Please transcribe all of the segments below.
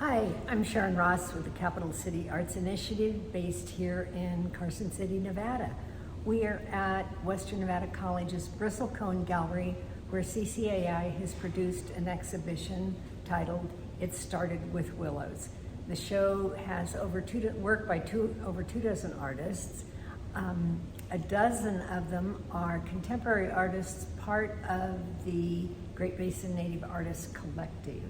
Hi, I'm Sharon Ross with the Capital City Arts Initiative based here in Carson City, Nevada. We are at Western Nevada College's Bristlecone Gallery, where CCAI has produced an exhibition titled It Started with Willows. The show has work by over two dozen artists. A dozen of them are contemporary artists, part of the Great Basin Native Artists Collective.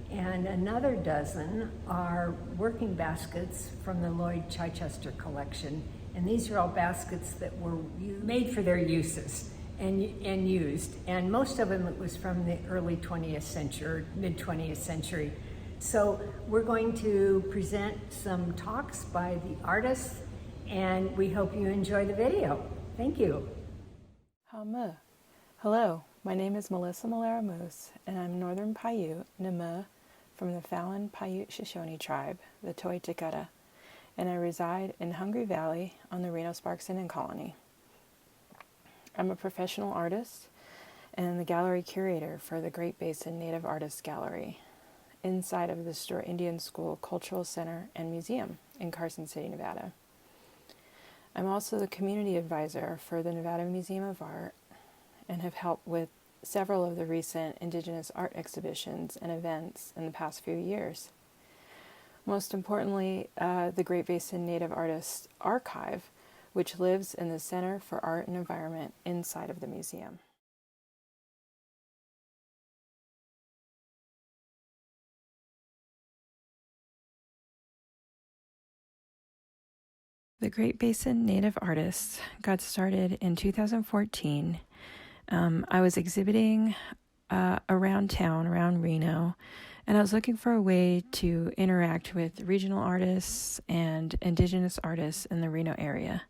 And another dozen are working baskets from the Lloyd Chichester Collection. And these are all baskets that were made for their uses and used. And most of them, it was from the early 20th century, mid 20th century. So we're going to present some talks by the artists, and we hope you enjoy the video. Thank you. Hello, my name is Melissa Melero-Moose, and I'm Northern Paiute, Nama, from the Fallon Paiute Shoshone tribe, the Toitikata, and I reside in Hungry Valley on the Reno-Sparks Indian Colony. I'm a professional artist and the gallery curator for the Great Basin Native Artists Gallery inside of the Stewart Indian School Cultural Center and Museum in Carson City, Nevada. I'm also the community advisor for the Nevada Museum of Art and have helped with several of the recent Indigenous art exhibitions and events in the past few years. Most importantly, the Great Basin Native Artists Archive, which lives in the Center for Art and Environment inside of the museum. The Great Basin Native Artists got started in 2014. I was exhibiting around town, around Reno, and I was looking for a way to interact with regional artists and Indigenous artists in the Reno area.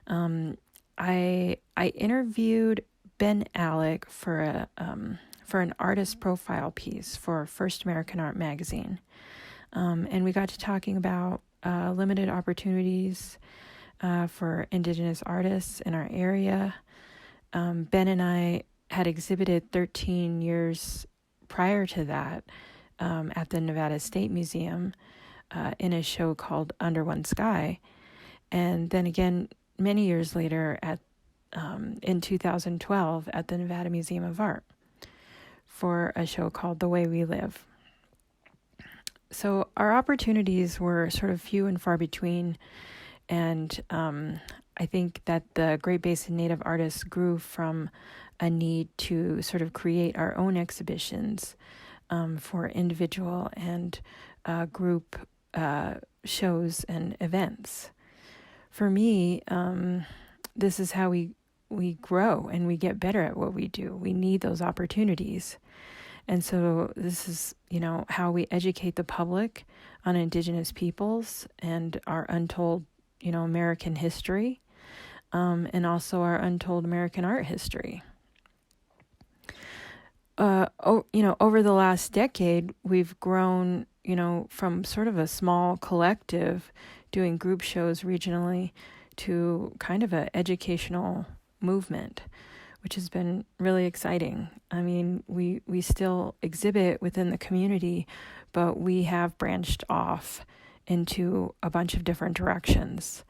I interviewed Ben Aleck for an artist profile piece for First American Art magazine, and we got to talking about limited opportunities for Indigenous artists in our area. Ben and I had exhibited 13 years prior to that at the Nevada State Museum in a show called Under One Sky. And then again, many years later in 2012 at the Nevada Museum of Art for a show called The Way We Live. So our opportunities were sort of few and far between, and I think that the Great Basin Native Artists grew from a need to sort of create our own exhibitions for individual and group shows and events. For me, this is how we grow and we get better at what we do. We need those opportunities. And so this is, how we educate the public on Indigenous peoples and our untold, American history, and also our untold American art history. Over the last decade, we've grown, from sort of a small collective doing group shows regionally to kind of an educational movement, which has been really exciting. I mean, we still exhibit within the community, but we have branched off into a bunch of different directions.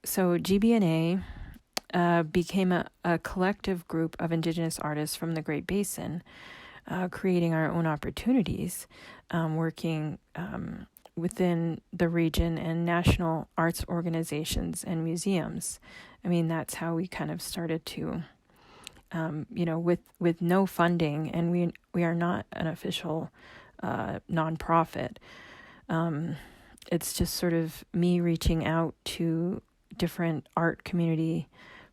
So GBNA became a collective group of Indigenous artists from the Great Basin, creating our own opportunities, working within the region and national arts organizations and museums. I mean, that's how we kind of started to, with no funding, and we are not an official nonprofit. It's just sort of me reaching out to different art community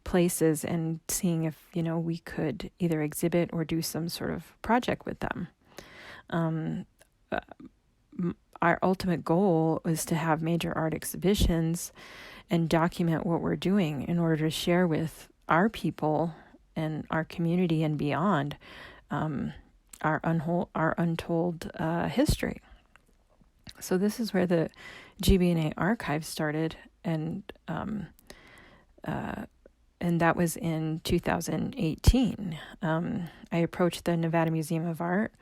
places and seeing if, we could either exhibit or do some sort of project with them. Our ultimate goal is to have major art exhibitions and document what we're doing in order to share with our people and our community and beyond our untold history. So this is where the GBNA archive started, and that was in 2018. I approached the Nevada Museum of Art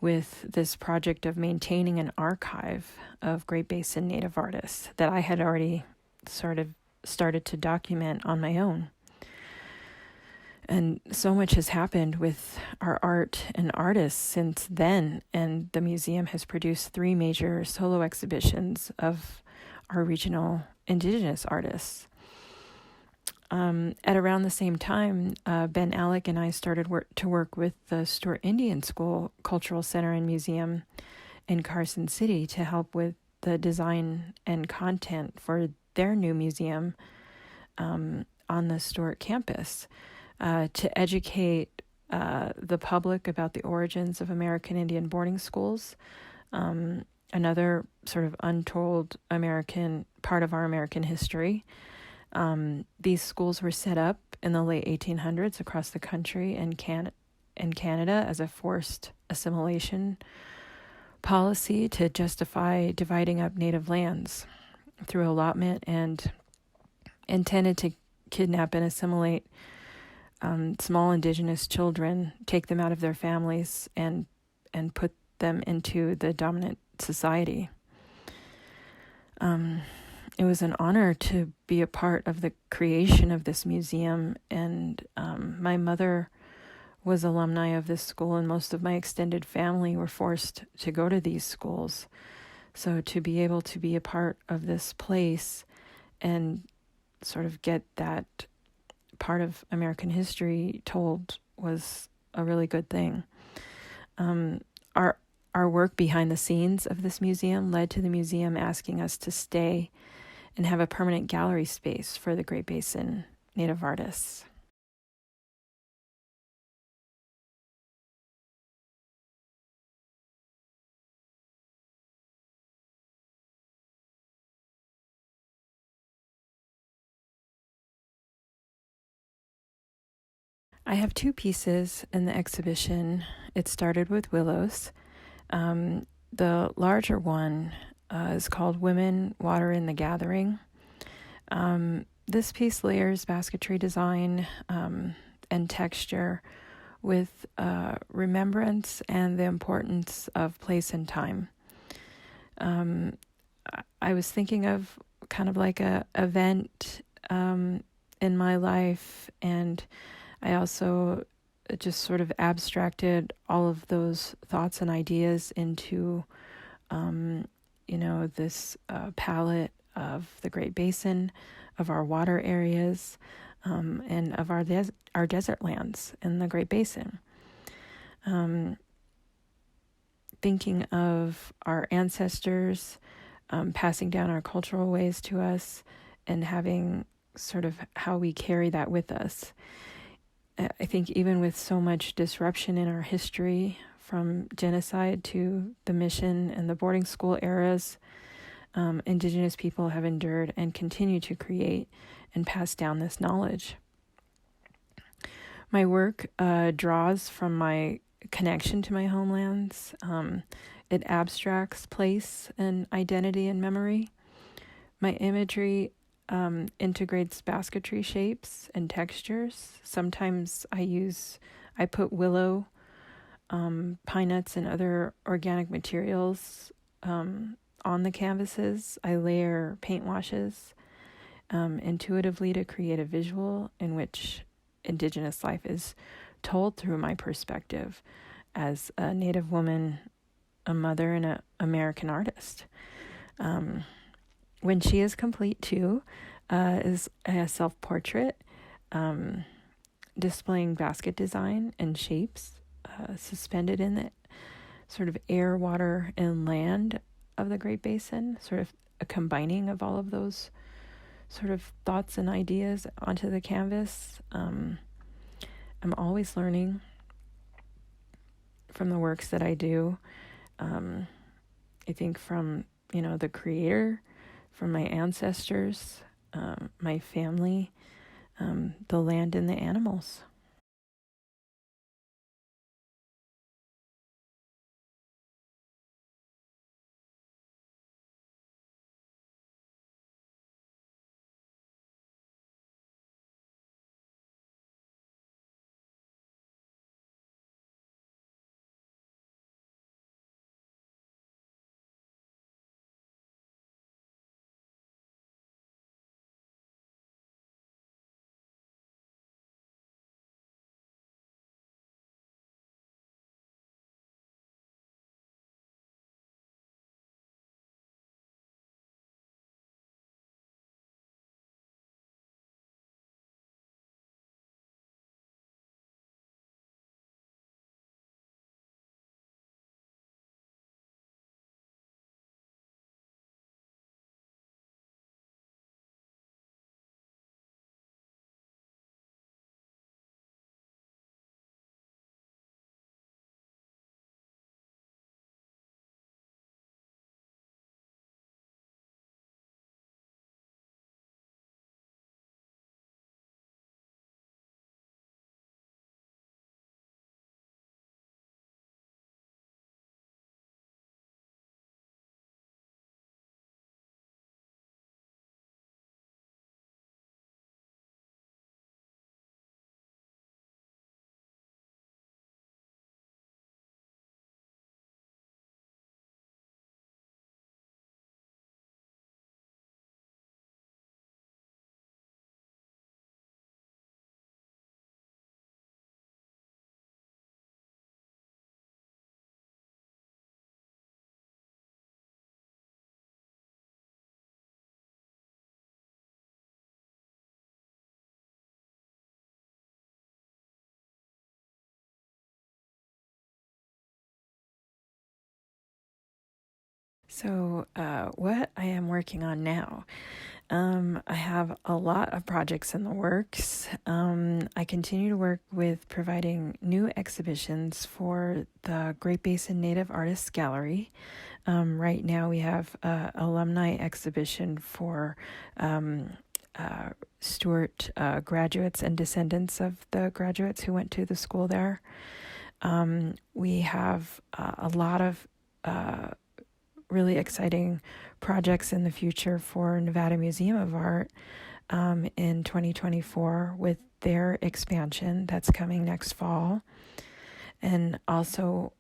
with this project of maintaining an archive of Great Basin Native artists that I had already sort of started to document on my own. And so much has happened with our art and artists since then, and the museum has produced 3 major solo exhibitions of our regional indigenous artists. At around the same time, Ben Aleck and I started to work with the Stewart Indian School Cultural Center and Museum in Carson City to help with the design and content for their new museum on the Stewart campus, to educate the public about the origins of American Indian boarding schools, another sort of untold part of our American history. These schools were set up in the late 1800s across the country and Canada as a forced assimilation policy to justify dividing up native lands through allotment, and intended to kidnap and assimilate small indigenous children, take them out of their families, and put them into the dominant society. It was an honor to be a part of the creation of this museum, and my mother was alumni of this school, and most of my extended family were forced to go to these schools. So to be able to be a part of this place and sort of get that part of American history told was a really good thing. Our work behind the scenes of this museum led to the museum asking us to stay and have a permanent gallery space for the Great Basin Native artists. I have 2 pieces in the exhibition. It started with Willows. The larger one is called Women, Water in the Gathering. This piece layers basketry design and texture with remembrance and the importance of place and time. I was thinking of kind of like a event in my life, and I also just sort of abstracted all of those thoughts and ideas into, this palette of the Great Basin, of our water areas, and of our desert lands in the Great Basin. Thinking of our ancestors, passing down our cultural ways to us, and having sort of how we carry that with us. I think even with so much disruption in our history, from genocide to the mission and the boarding school eras, Indigenous people have endured and continue to create and pass down this knowledge. My work draws from my connection to my homelands. It abstracts place and identity and memory. My imagery integrates basketry shapes and textures. Sometimes I put willow, pine nuts, and other organic materials on the canvases. I layer paint washes intuitively to create a visual in which Indigenous life is told through my perspective as a Native woman, a mother, and an American artist. When She is Complete, too, is a self-portrait displaying basket design and shapes suspended in the sort of air, water, and land of the Great Basin, sort of a combining of all of those sort of thoughts and ideas onto the canvas. I'm always learning from the works that I do. I think from, the creator, from my ancestors, my family, the land and the animals. So, what I am working on now, I have a lot of projects in the works. I continue to work with providing new exhibitions for the Great Basin Native Artists Gallery. Right now, we have an alumni exhibition for Stewart graduates and descendants of the graduates who went to the school there. We have a lot of really exciting projects in the future for Nevada Museum of Art in 2024 with their expansion that's coming next fall. And also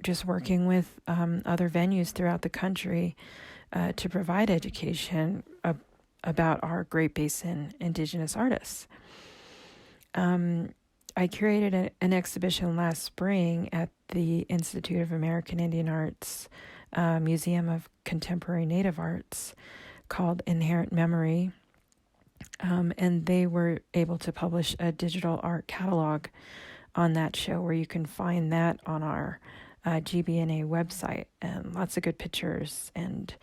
just working with other venues throughout the country to provide education about our Great Basin Indigenous artists. I curated an exhibition last spring at the Institute of American Indian Arts Museum of Contemporary Native Arts called Inherent Memory. And they were able to publish a digital art catalog on that show where you can find that on our GBNA website, and lots of good pictures and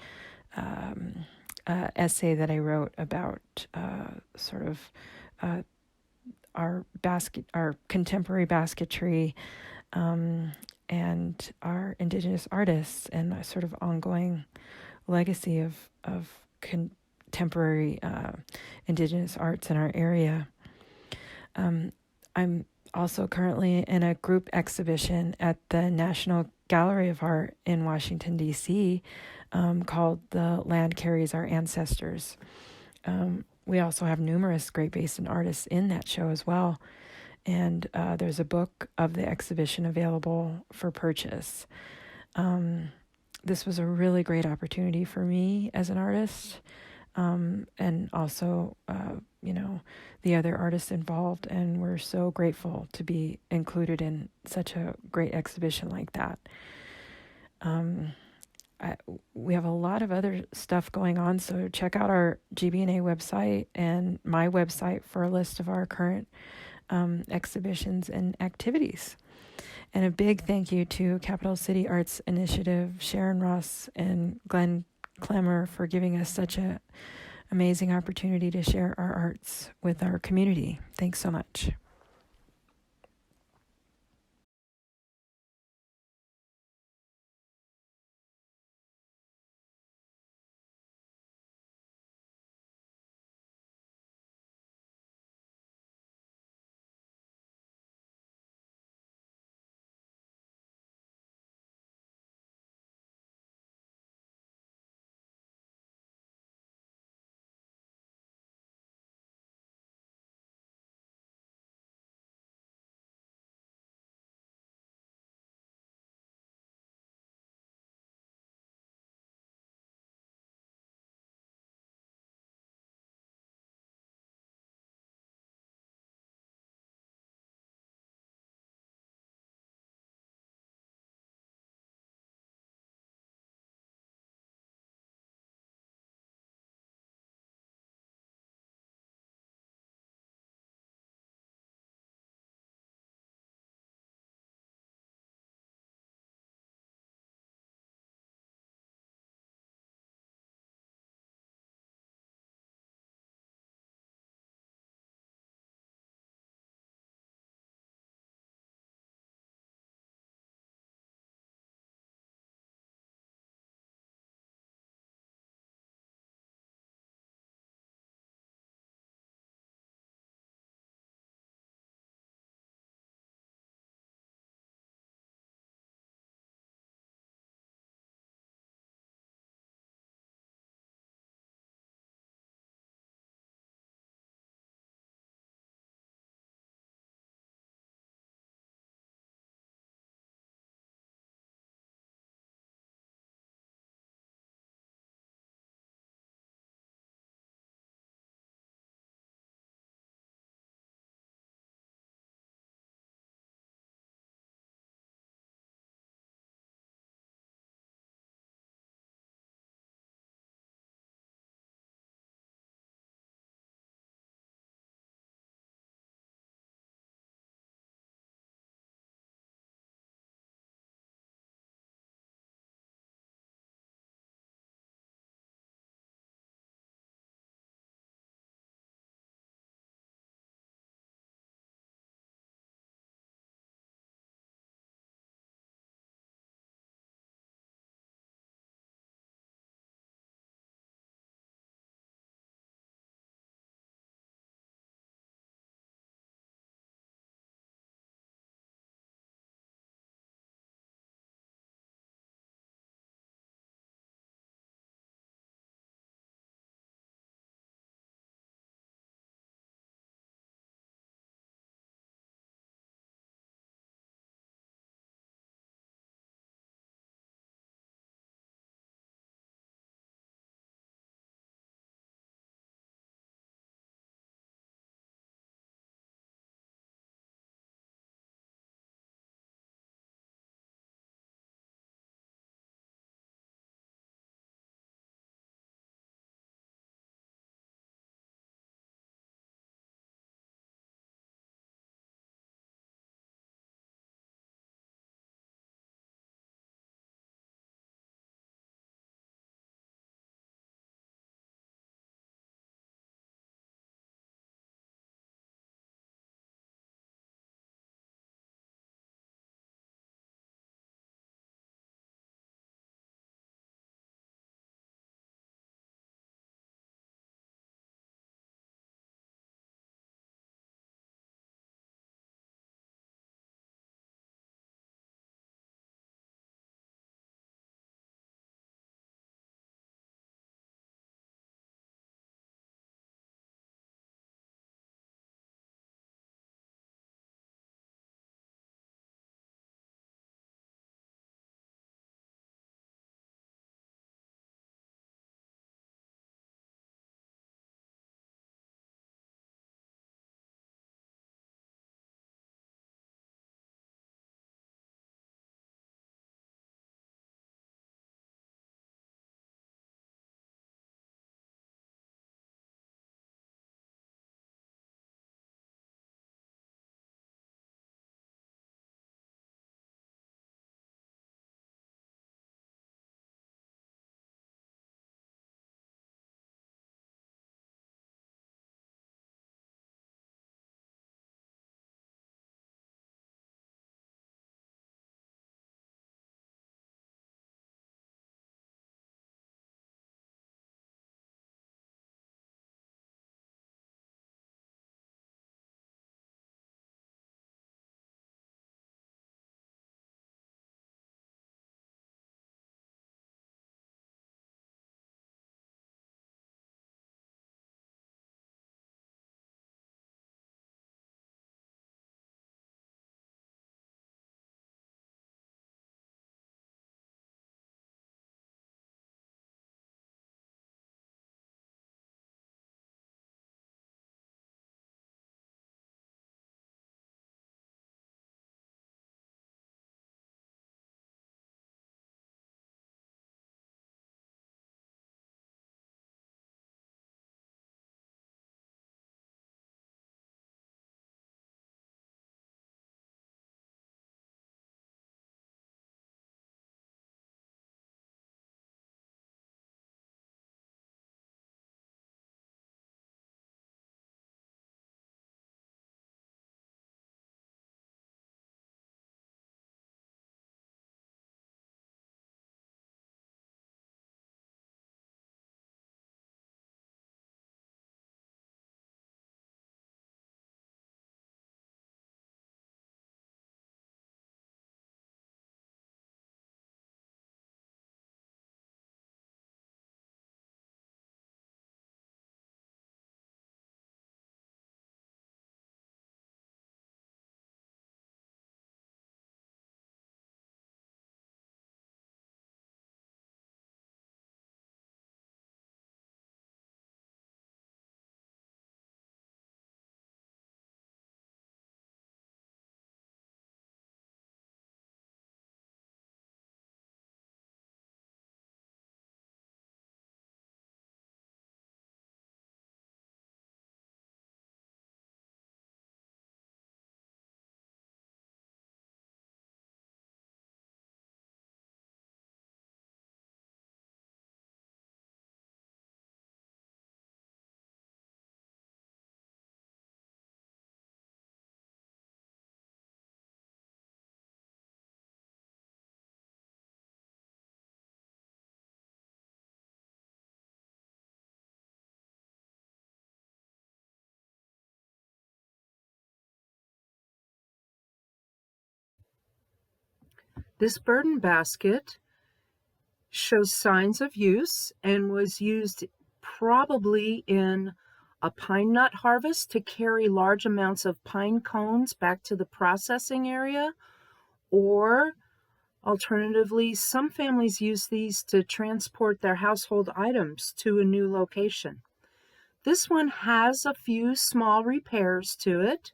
essay that I wrote about our contemporary basketry, and our Indigenous artists, and a sort of ongoing legacy of contemporary Indigenous arts in our area. I'm also currently in a group exhibition at the National Gallery of Art in Washington, D.C., called The Land Carries Our Ancestors. We also have numerous Great Basin artists in that show as well. And there's a book of the exhibition available for purchase. This was a really great opportunity for me as an artist, and also, the other artists involved. And we're so grateful to be included in such a great exhibition like that. We have a lot of other stuff going on, so check out our GBNA website and my website for a list of our current exhibitions and activities. And a big thank you to Capital City Arts Initiative, Sharon Ross and Glenn Clemmer, for giving us such an amazing opportunity to share our arts with our community. Thanks so much. This burden basket shows signs of use and was used probably in a pine nut harvest to carry large amounts of pine cones back to the processing area, or alternatively, some families use these to transport their household items to a new location. This one has a few small repairs to it,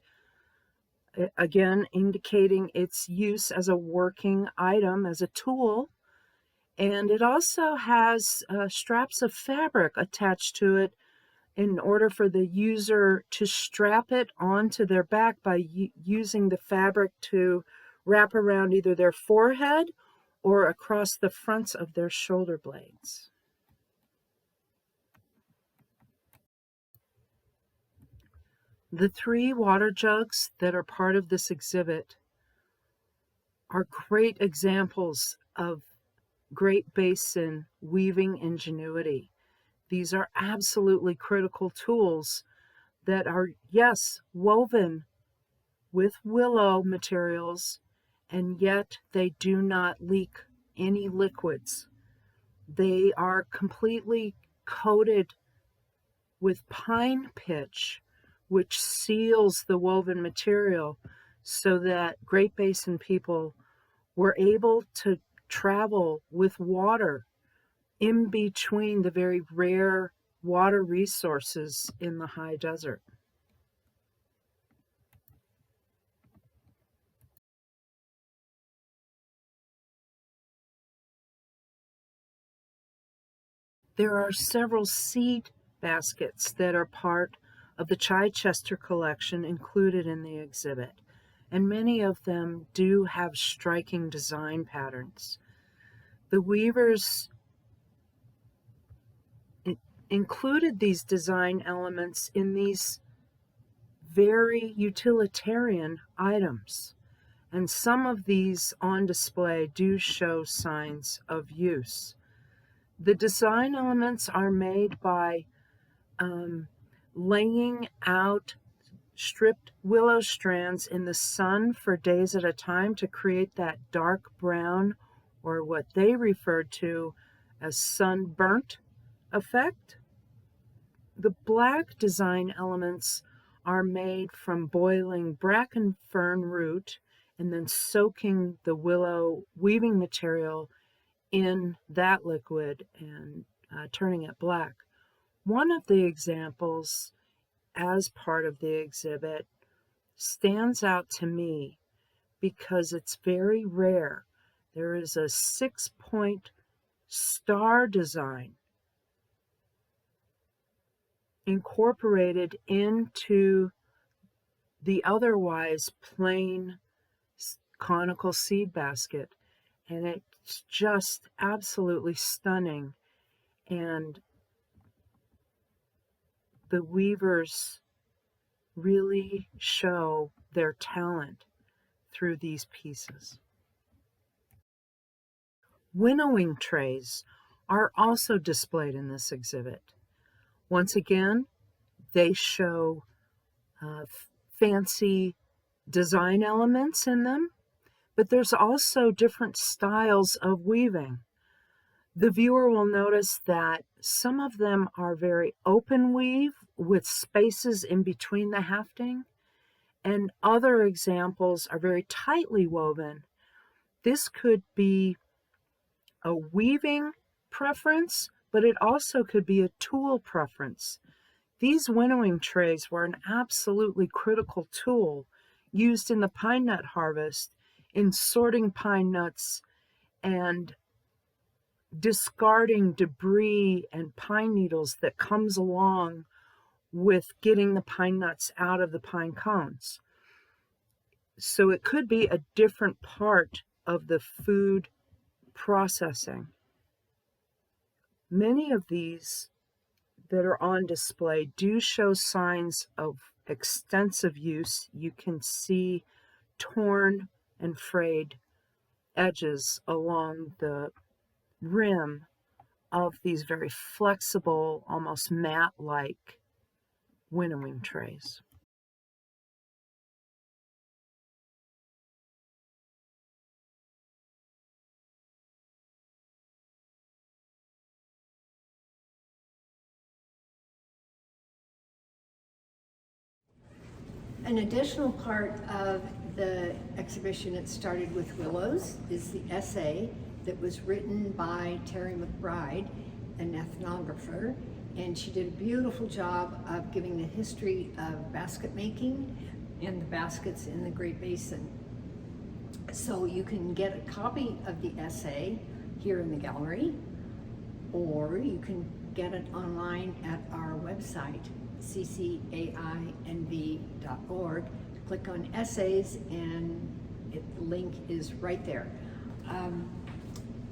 again indicating its use as a working item, as a tool. And it also has straps of fabric attached to it in order for the user to strap it onto their back by using the fabric to wrap around either their forehead or across the fronts of their shoulder blades. The 3 water jugs that are part of this exhibit are great examples of Great Basin weaving ingenuity. These are absolutely critical tools that are, yes, woven with willow materials, and yet they do not leak any liquids. They are completely coated with pine pitch, which seals the woven material so that Great Basin people were able to travel with water in between the very rare water resources in the high desert. There are several seed baskets that are part of the Chichester Collection included in the exhibit, and many of them do have striking design patterns. The weavers included these design elements in these very utilitarian items, and some of these on display do show signs of use. The design elements are made by laying out stripped willow strands in the sun for days at a time to create that dark brown, or what they referred to as sunburnt effect. The black design elements are made from boiling bracken fern root and then soaking the willow weaving material in that liquid and turning it black. One of the examples as part of the exhibit stands out to me because it's very rare. There is a 6-point star design incorporated into the otherwise plain conical seed basket, and it's just absolutely stunning. And the weavers really show their talent through these pieces. Winnowing trays are also displayed in this exhibit. Once again, they show fancy design elements in them, but there's also different styles of weaving. The viewer will notice that some of them are very open weave with spaces in between the hafting, and other examples are very tightly woven. This could be a weaving preference, but it also could be a tool preference. These winnowing trays were an absolutely critical tool used in the pine nut harvest in sorting pine nuts and discarding debris and pine needles that comes along with getting the pine nuts out of the pine cones. So it could be a different part of the food processing. Many of these that are on display do show signs of extensive use. You can see torn and frayed edges along the rim of these very flexible, almost mat-like winnowing trays. An additional part of the exhibition It Started with Willows is the essay that was written by Terry McBride, an ethnographer, and she did a beautiful job of giving the history of basket making and the baskets in the Great Basin. So you can get a copy of the essay here in the gallery, or you can get it online at our website, ccainv.org. Click on essays and the link is right there.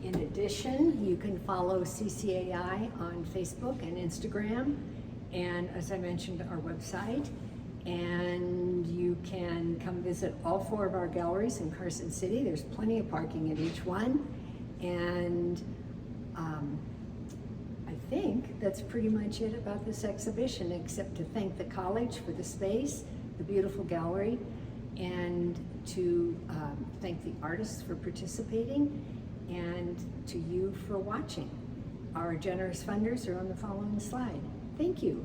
In addition, you can follow CCAI on Facebook and Instagram, and as I mentioned, our website. And you can come visit all 4 of our galleries in Carson City. There's plenty of parking at each one. And I think that's pretty much it about this exhibition, except to thank the college for the space, the beautiful gallery, and to thank the artists for participating, and to you for watching. Our generous funders are on the following slide. Thank you.